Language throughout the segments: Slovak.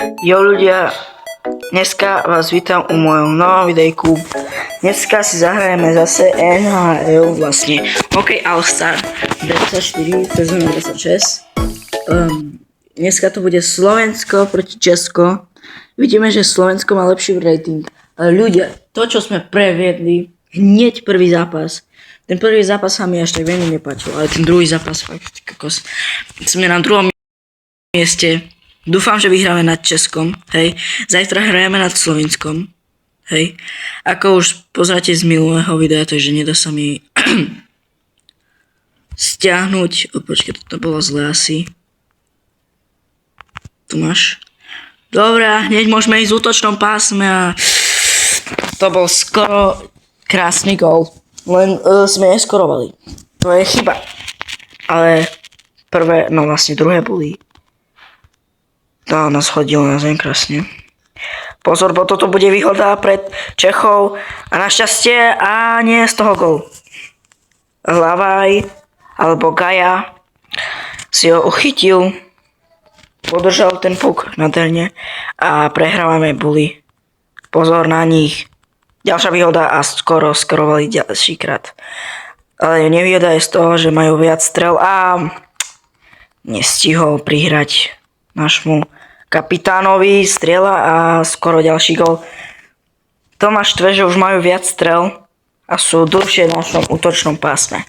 Jo ľudia, dneska vás vítam u mojom novom videjku. Dneska si zahrajeme zase NHL, vlastne Hokej All-Star 24, sezóna 26. Dneska to bude Slovensko proti Česko. Vidíme, že Slovensko má lepší rating. Ale ľudia, to čo sme previedli, hneď prvý zápas. Ten prvý zápas sa mi až tak veľmi nepáčil, ale ten druhý zápas fakt kokos. Sme na druhom mieste. Dúfam, že vyhráme nad Českom, hej. Zajtra hrajeme nad Slovenskom, hej. Ako už pozráte z minulého videa, takže nedá sa mi stiahnuť. Počkaj, to bolo zle asi. Tu máš. Dobre, hneď môžeme ísť v útočnom pásme a to bol skoro krásny gól. Len sme neskorovali. To je chyba. Ale prvé, no vlastne druhé boli. To nás hodilo na zem krásne. Pozor, bo toto bude výhoda pred Čechov. A našťastie, a nie z toho gól. Hlavaj, alebo Gaja si ho uchytil. Podržal ten puk nádherne. A prehrávame buli. Pozor na nich. Ďalšia výhoda a skoro skorovali ďalší krát. Ale nevýhoda je z toho, že majú viac strel a nestihol prihrať nášmu kapitánovi strieľa a skoro ďalší gól. To ma štve, že už majú viac strel a sú dlhšie v našom útočnom pásme.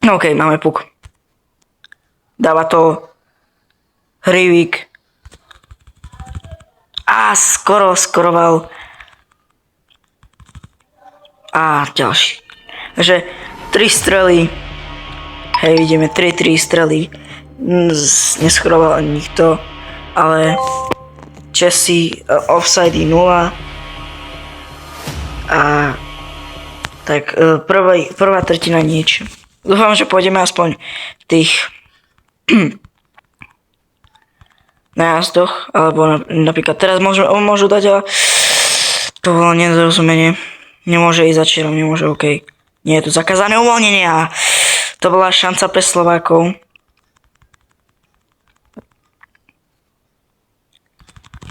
OK, máme puk. Dáva to Hrivík. A skoroval. A ďalší. Takže 3 strely. Hej, vidíme 3 strely. Neschoroval ani nikto. Ale Česi offside 0. A tak prvá tretina nič. Dúfam, že pôjdeme aspoň v tých najazdoch, alebo napríklad teraz môžu dať, ale to bolo nedorozumenie. Nemôže ísť za čierom, nemôže, OK. Nie je tu zakázané uvoľnenie a to bola šanca pre Slovákov.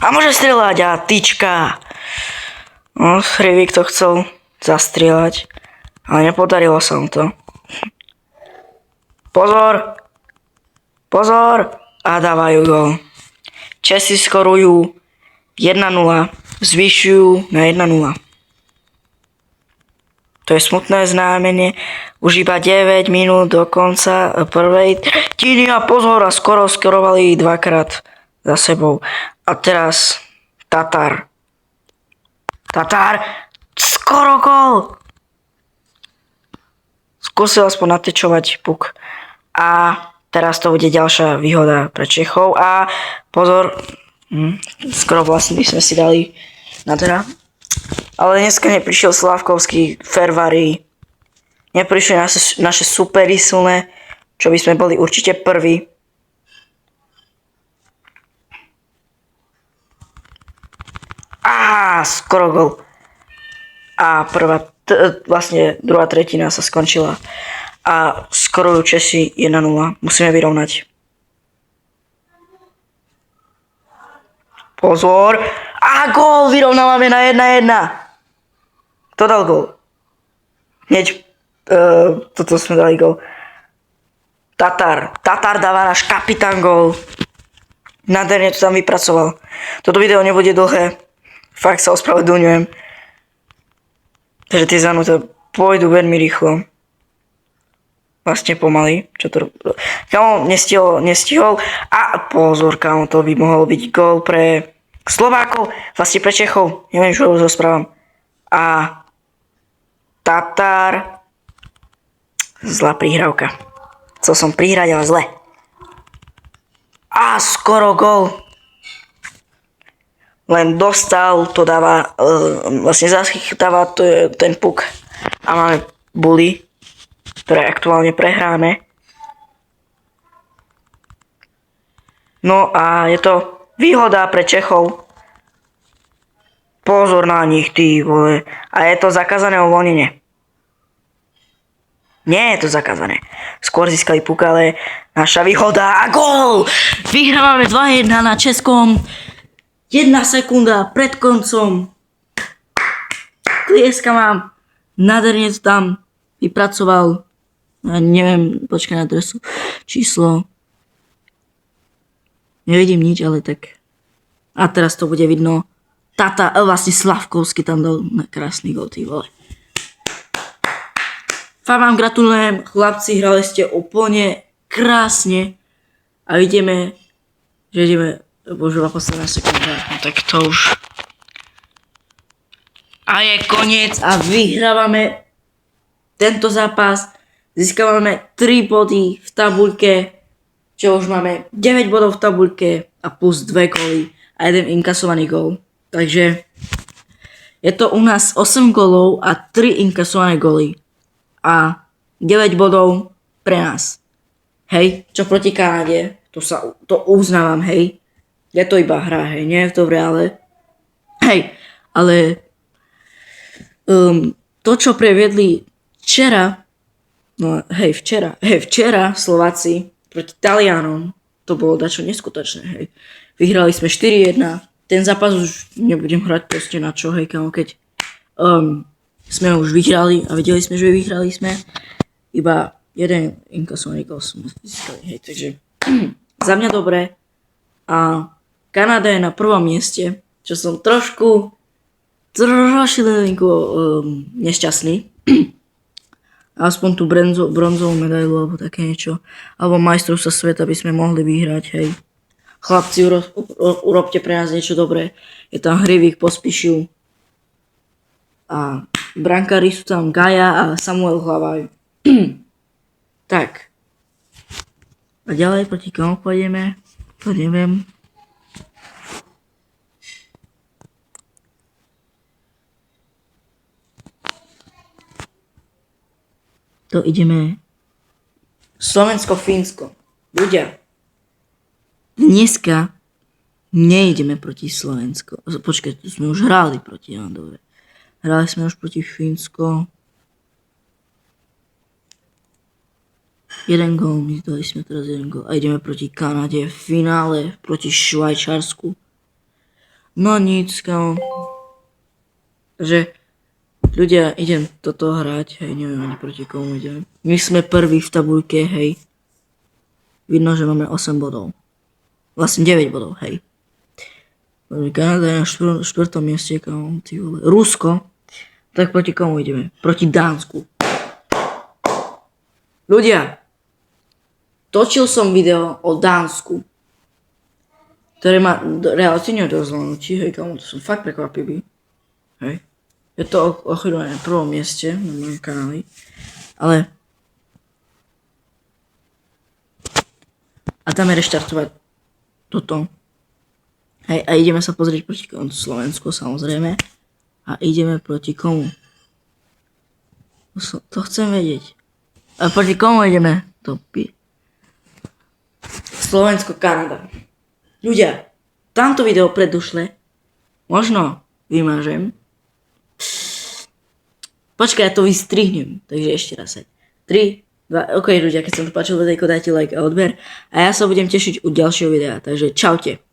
A môže strieľať a tyčka. No, Hrivík to chcel zastrieľať, ale nepodarilo sa mu to. Pozor a dávajú gól. Česi skorujú 1-0, zvyšujú na 1-0. To je smutné znamenie. Už iba 9 minút do konca prvej tretiny a pozor a skorovali dvakrát za sebou. A teraz Tatar, skoro gól. Skúsil aspoň natečovať puk. A teraz to bude ďalšia výhoda pre Čechov a pozor, skoro vlastne by sme si dali na teda. Ale dneska neprišiel Slávkovský, Fervary, neprišli naše supery silné, čo by sme boli určite prví. A skoro gol. A vlastne druhá tretina sa skončila. A skorujú Česi 1-0. Musíme vyrovnať. Pozor. A gól, vyrovnávame na 1-1. Kto dal gól? Hneď toto sme dali gól. Tatar dáva náš kapitán gól. Nádherne to tam vypracoval. Toto video nebude dlhé. Fakt sa ospravedlňujem. Takže tie zanuté pôjdu veľmi rýchlo. Vlastne pomaly. Čo to... Kámo, nestihol. A pozor, kámo, to by mohol byť gól pre Slovákov. Vlastne pre Čechov. Neviem, čo rozprávam. A Tatar. Zlá prihrávka. Chcel som prihrať, ale zle. A skoro gól. Len dostal, to dáva, vlastne zachytáva ten puk. A máme buli, ktoré aktuálne prehráme. No a je to výhoda pre Čechov. Pozor na nich, ty vole. A je to zakázané uvoľnenie. Nie je to zakázané. Skôr získali Pukale, naša výhoda a gól! Vyhrávame 2-1 na Českom. 1 sekunda pred koncom. Tlieska mám. Nádherne to tam vypracoval. Ja neviem, počkaj na adresu. Číslo. Nevidím nič, ale tak. A teraz to bude vidno. Tata, vlastne Slavkovský tam dal krásny gól, ty vole. Fakt vám gratulujem, chlapci, hrali ste úplne krásne a vidíme, že ideme, bože, posledná sekunda, no tak to už. A je koniec a vyhrávame tento zápas, získavame 3 body v tabuľke, čo už máme 9 bodov v tabuľke a plus 2 góly a 1 inkasovaný gól. Takže je to u nás 8 gólov a 3 inkasované góly. A 9 bodov pre nás. Hej, čo proti Kanade, to uznávam, hej. Je to iba hra, hej, nie je to v reále. Hej, ale to, čo previedli včera Slováci proti Talianom, to bolo dačo neskutočné, hej. Vyhrali sme 4-1, ten zápas už nebudem hrať proste na čo, hej, kamo, keď sme už vyhrali a videli sme, že vyhrali sme. Iba jeden inkasovaný gól sme získali, hej, takže za mňa dobre. A Kanada je na prvom mieste, čo som trošku nešťastný. Aspoň tú bronzovú medailu alebo také niečo. Alebo majstrovstvá sveta by sme mohli vyhrať, hej. Chlapci, urobte pre nás niečo dobré. Je tam Hrivík, Pospíšil. A brankári sú tam Gaja a Samuel Hlavaj. Tak. A ďalej proti komu pôjdeme? To neviem. To ideme Slovensko-Fínsko. Ľudia. Dneska nejdeme proti Slovensko. Počkaj, tu sme už hrali proti Jandove. Hrali sme už proti Fínsko. 1 gól, my dali sme teraz 1 gól. A ideme proti Kanade v finále, proti Švajčiarsku. No nic, kámo. Takže, ľudia, idem toto hrať, hej, neviem ani proti komu idem. My sme prví v tabuľke, hej. Vidno, že máme 8 bodov. Vlastne 9 bodov, hej. Kanada je na 4. mieste, kámo, ty vole. Rusko. Tak proti komu ideme? Proti Dánsku. Ľudia, točil som video o Dánsku, ktoré ma relatívne dosť či hej, kámo, to som fakt prekvapivý. Hej. Je to o chvíľu na prvom mieste na mojom kanáli, ale a tam je reštartovať toto. Hej, a ideme sa pozrieť proti komu, Slovensku samozrejme. A ideme proti komu? To chcem vedieť. A proti komu ideme? Slovensko, Kanada. Ľudia, tamto video predušle možno vymažem. Počkaj, ja to vystrihnem. Takže ešte raz. 3, 2, ok ľudia, keď sa vám to páčilo, dajte like a odber. A ja sa budem tešiť u ďalšieho videa. Takže čaute.